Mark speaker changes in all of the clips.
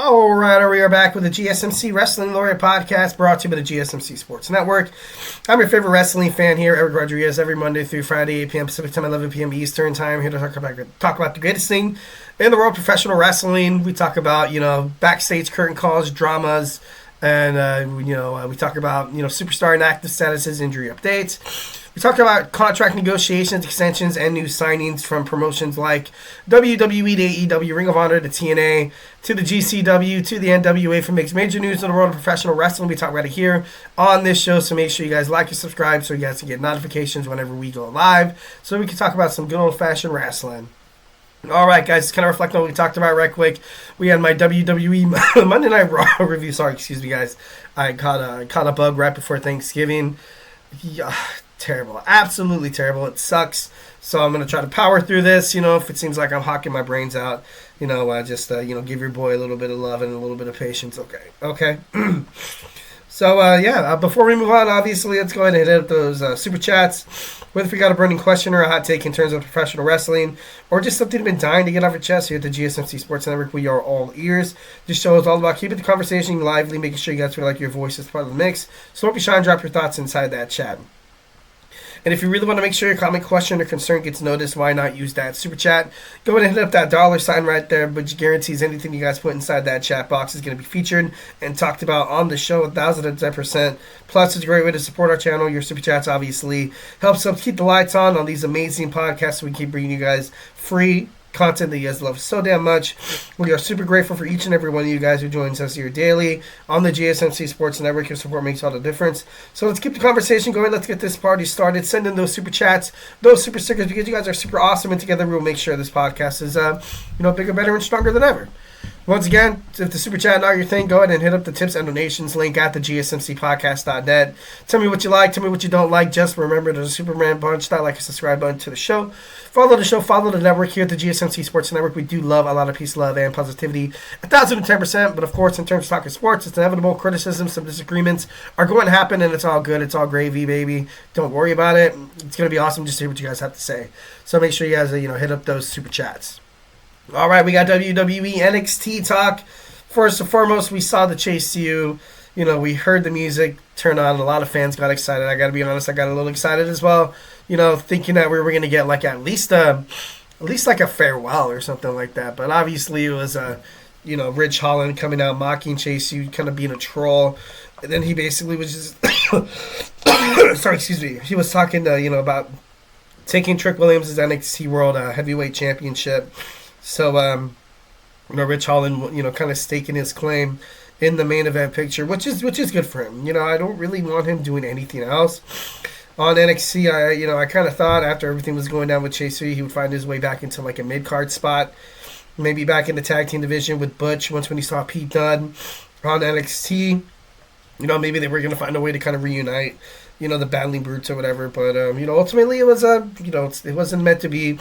Speaker 1: All right, we are back with the GSMC Wrestling Laureate podcast brought to you by the GSMC Sports Network. I'm your favorite wrestling fan here, Eric Rodriguez, every Monday through Friday, 8 p.m. Pacific Time, 11 p.m. Eastern Time. Here to talk about the greatest thing in the world of professional wrestling. We talk about, backstage curtain calls, dramas, and, we talk about, superstar and active statuses, injury updates. We talk about contract negotiations, extensions, and new signings from promotions like WWE to AEW, Ring of Honor to TNA, to the GCW, to the NWA for makes major news in the world of professional wrestling. We talk about it here on this show, so make sure you guys like and subscribe so you guys can get notifications whenever we go live, so we can talk about some good old-fashioned wrestling. All right, guys, kind of reflect on what we talked about right quick. We had my WWE Monday Night Raw review. Sorry, excuse me, guys. I caught a bug right before Thanksgiving. Yeah, terrible. Absolutely terrible. It sucks. So I'm going to try to power through this. If it seems like I'm hawking my brains out, just give your boy a little bit of love and a little bit of patience. Okay. So, before we move on, obviously, let's go ahead and hit up those super chats. Whether if you got a burning question or a hot take in terms of professional wrestling, or just something you've been dying to get off your chest here at the GSMC Sports Network, we are all ears. This show is all about keeping the conversation lively, making sure you guys feel like your voice is part of the mix. So don't be shy and drop your thoughts inside that chat. And if you really want to make sure your comment, question, or concern gets noticed, why not use that super chat? Go ahead and hit up that $sign right there, which guarantees anything you guys put inside that chat box is going to be featured and talked about on the show 1,010%. Plus, it's a great way to support our channel. Your super chats obviously helps us keep the lights on these amazing podcasts. So we keep bringing you guys free content that you guys love so damn much. We are super grateful for each and every one of you guys who joins us here daily on the GSMC Sports Network. Your support makes all the difference. So let's keep the conversation going. Let's get this party started. Send in those super chats, those super stickers, because you guys are super awesome, and together we will make sure this podcast is bigger, better, and stronger than ever. Once again, if the super chat not your thing, go ahead and hit up the tips and donations link at the GSMCpodcast.net. Tell me what you like, tell me what you don't like. Just remember, there's a Superman bunch, that like and subscribe button to the show. Follow the show, follow the network here at the GSMC Sports Network. We do love a lot of peace, love, and positivity. 1,010%, but of course, in terms of talking sports, it's inevitable. Criticism, some disagreements are going to happen, and it's all good. It's all gravy, baby. Don't worry about it. It's going to be awesome just to hear what you guys have to say. So make sure you guys, hit up those super chats. All right, we got WWE NXT talk. First and foremost, we saw the Chase U. We heard the music turn on. A lot of fans got excited. I got to be honest, I got a little excited as well. Thinking that we were going to get at least like a farewell or something like that. But obviously, it was Rich Holland coming out mocking Chase U, kind of being a troll. And then he basically was just sorry, excuse me. He was talking about taking Trick Williams' NXT World Heavyweight Championship. So, Rich Holland, kind of staking his claim in the main event picture, which is good for him. I don't really want him doing anything else on NXT. I kind of thought after everything was going down with Chase U, he would find his way back into like a mid-card spot, maybe back in the tag team division with Butch when he saw Pete Dunne on NXT. Maybe they were going to find a way to kind of reunite, the Battling Brutes or whatever. But, ultimately it was, it wasn't meant to be.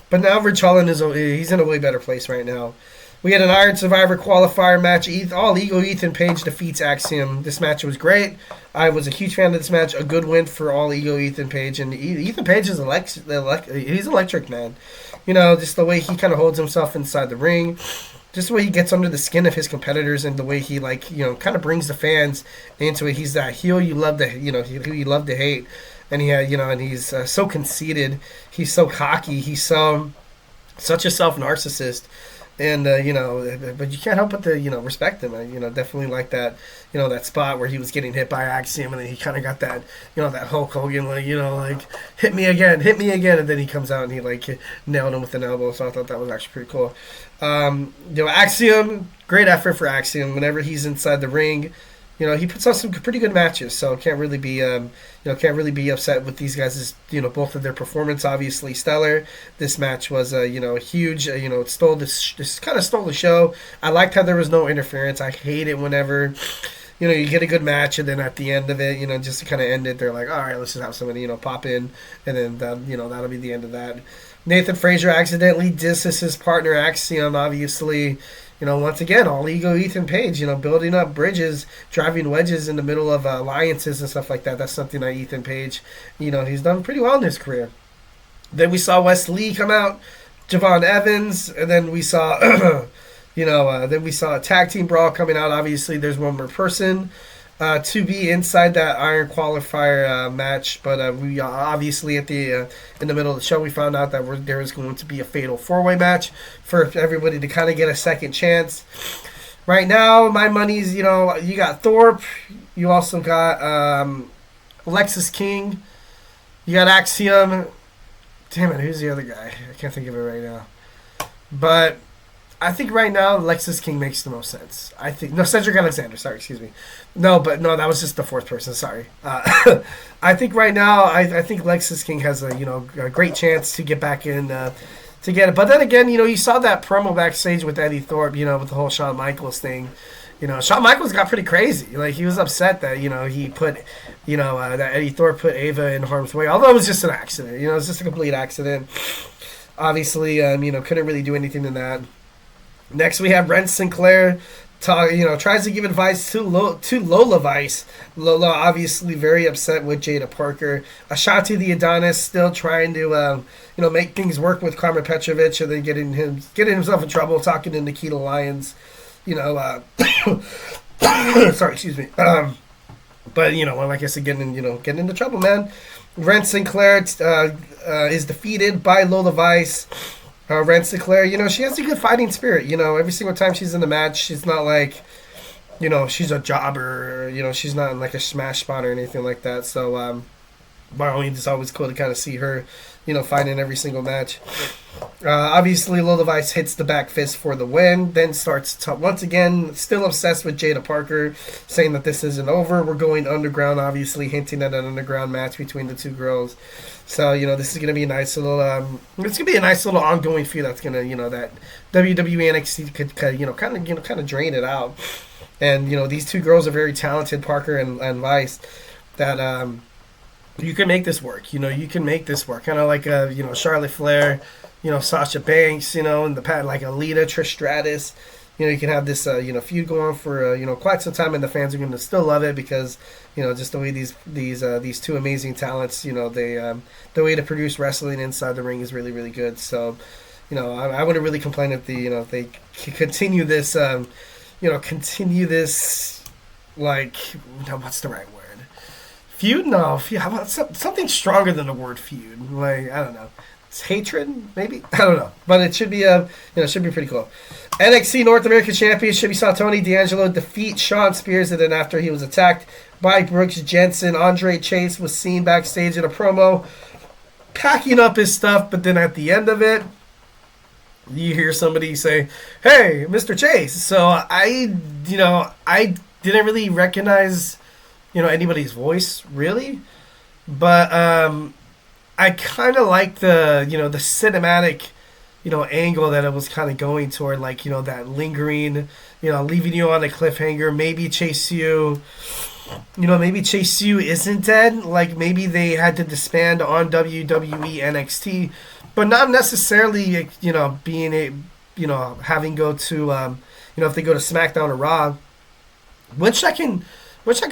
Speaker 1: But now Rich Holland he's in a way better place right now. We had an Iron Survivor qualifier match. All Ego Ethan Page defeats Axiom. This match was great. I was a huge fan of this match. A good win for All Ego Ethan Page. And Ethan Page is he's electric, man. Just the way he kind of holds himself inside the ring. Just the way he gets under the skin of his competitors, and the way he kind of brings the fans into it. He's that heel you love to who you love to hate. And and he's so conceited. He's so cocky. He's such a self-narcissist. And, but you can't help but to, respect him. I, definitely like that, that spot where he was getting hit by Axiom, and then he kind of got that, that Hulk Hogan, hit me again. And then he comes out and he, nailed him with an elbow. So I thought that was actually pretty cool. Axiom, great effort for Axiom whenever he's inside the ring. He puts on some pretty good matches, so can't really be upset with these guys. Both of their performance obviously stellar. This match was huge. It stole this kind of stole the show. I liked how there was no interference. I hate it whenever you get a good match and then at the end of it, just to kind of end it, they're like, all right, let's just have somebody pop in, and then that'll be the end of that. Nathan Frazier accidentally disses his partner Axiom, obviously. Once again, All Ego Ethan Page, building up bridges, driving wedges in the middle of alliances and stuff like that. That's something that Ethan Page, he's done pretty well in his career. Then we saw Wes Lee come out, Javon Evans, and then we saw Then we saw a tag team brawl coming out. Obviously, there's one more person to be inside that Iron Qualifier match, but we obviously at the in the middle of the show we found out that there was going to be a fatal 4-way match for everybody to kind of get a second chance. Right now, my money's you got Thorpe, you also got Alexis King, you got Axiom. Damn it, who's the other guy? I can't think of it right now, but I think right now Lexus King makes the most sense. Cedric Alexander. Sorry, excuse me. No, that was just the fourth person. Sorry. I think right now I think Lexus King has a great chance to get back in to get it. But then again, you saw that promo backstage with Eddie Thorpe. With the whole Shawn Michaels thing. Shawn Michaels got pretty crazy. Like he was upset that he put that Eddie Thorpe put Ava in harm's way. Although it was just an accident. It was just a complete accident. Obviously, couldn't really do anything in that. Next, we have Ren Sinclair, tries to give advice to Lola Vice. Lola obviously very upset with Jada Parker. Ashanti the Adonis still trying to make things work with Carmen Petrovich, and then getting himself in trouble talking to Nikita Lyons. Sorry, excuse me. But like I said, getting into trouble, man. Ren Sinclair is defeated by Lola Vice. Ren Sinclair, she has a good fighting spirit. Every single time she's in the match, she's not like, she's a jobber. She's not in like a smash spot or anything like that. So, by all means, it's always cool to kind of see her, fight in every single match. Obviously, Lola Vice hits the back fist for the win. Then starts once again, still obsessed with Jada Parker, saying that this isn't over. We're going underground, obviously hinting at an underground match between the two girls. So this is gonna be a nice little ongoing feud that's gonna that WWE NXT could kind of drain it out. And these two girls are very talented, Parker and Vice, that you can make this work. You can make this work. Kind of like Charlotte Flair, Sasha Banks, in the past, like Alita, Trish Stratus. You can have this feud going on for quite some time, and the fans are going to still love it because just the way these two amazing talents, the way to produce wrestling inside the ring is really, really good. So I wouldn't really complain if if they continue this like what's the right word? Feud? No, how about something stronger than the word feud? Like I don't know. It's hatred, maybe? I don't know. But it should be should be pretty cool. NXT North American Championship, we saw Tony D'Angelo defeat Shawn Spears, and then after he was attacked by Brooks Jensen, Andre Chase was seen backstage in a promo packing up his stuff, but then at the end of it, you hear somebody say, "Hey, Mr. Chase." So I didn't really recognize anybody's voice really, but I kind of like the the cinematic angle that it was kind of going toward, like that lingering, leaving you on a cliffhanger. Maybe Chase U isn't dead. Like maybe they had to disband on WWE NXT, but not necessarily being having go to if they go to SmackDown or Raw, which I can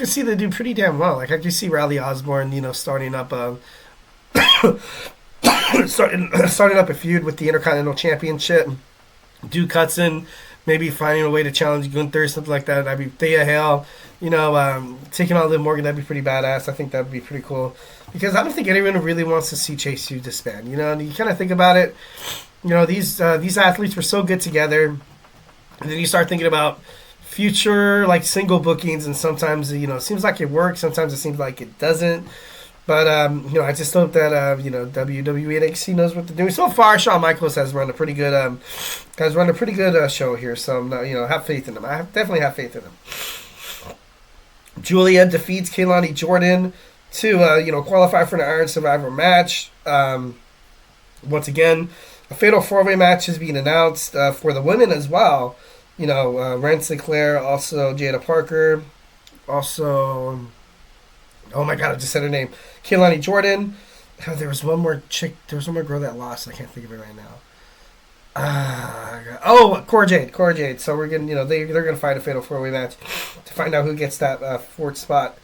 Speaker 1: see they do pretty damn well. Like I can see Riley Osborne starting up starting up a feud with the Intercontinental Championship. Duke Hudson maybe finding a way to challenge Gunther, something like that. That'd be Thea Hale, taking on Liv Morgan. That'd be pretty badass. I think that'd be pretty cool because I don't think anyone really wants to see Chase U disband. And you kind of think about it. These athletes were so good together, and then you start thinking about future like single bookings, and sometimes it seems like it works, sometimes it seems like it doesn't. But I just hope that WWE NXT knows what they're doing. So far, Shawn Michaels has run a pretty good show here. So I'm not, have faith in him. Definitely have faith in him. Julia defeats Kaylani Jordan to qualify for an Iron Survivor match. Once again, a fatal 4-way match is being announced for the women as well. Ren Sinclair, also Jada Parker, also. Oh my god, I just said her name. Kaylani Jordan. Oh, there was one more chick. There was one more girl that lost. I can't think of it right now. Cora Jade. So we're getting, they're gonna fight a fatal 4-way match to find out who gets that fourth spot.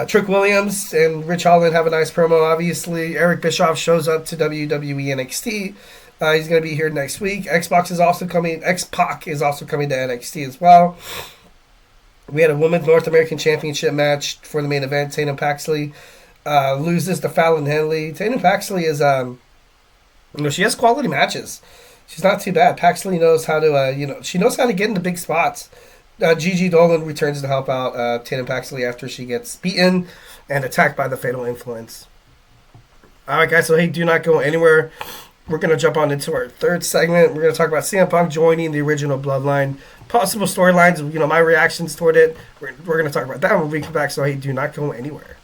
Speaker 1: Trick Williams and Rich Holland have a nice promo. Obviously, Eric Bischoff shows up to WWE NXT He's going to be here next week. X-Pac is also coming to NXT as well. We had a Women's North American Championship match for the main event. Tatum Paxley loses to Fallon Henley. Tatum Paxley is, she has quality matches. She's not too bad. Paxley knows how to, she knows how to get into big spots. Gigi Dolan returns to help out Tatum Paxley after she gets beaten and attacked by the Fatal Influence. All right, guys, so hey, do not go anywhere. We're going to jump on into our third segment. We're going to talk about CM Punk joining the original Bloodline, possible storylines, my reactions toward it. We're going to talk about that when we come back, so hey, do not go anywhere.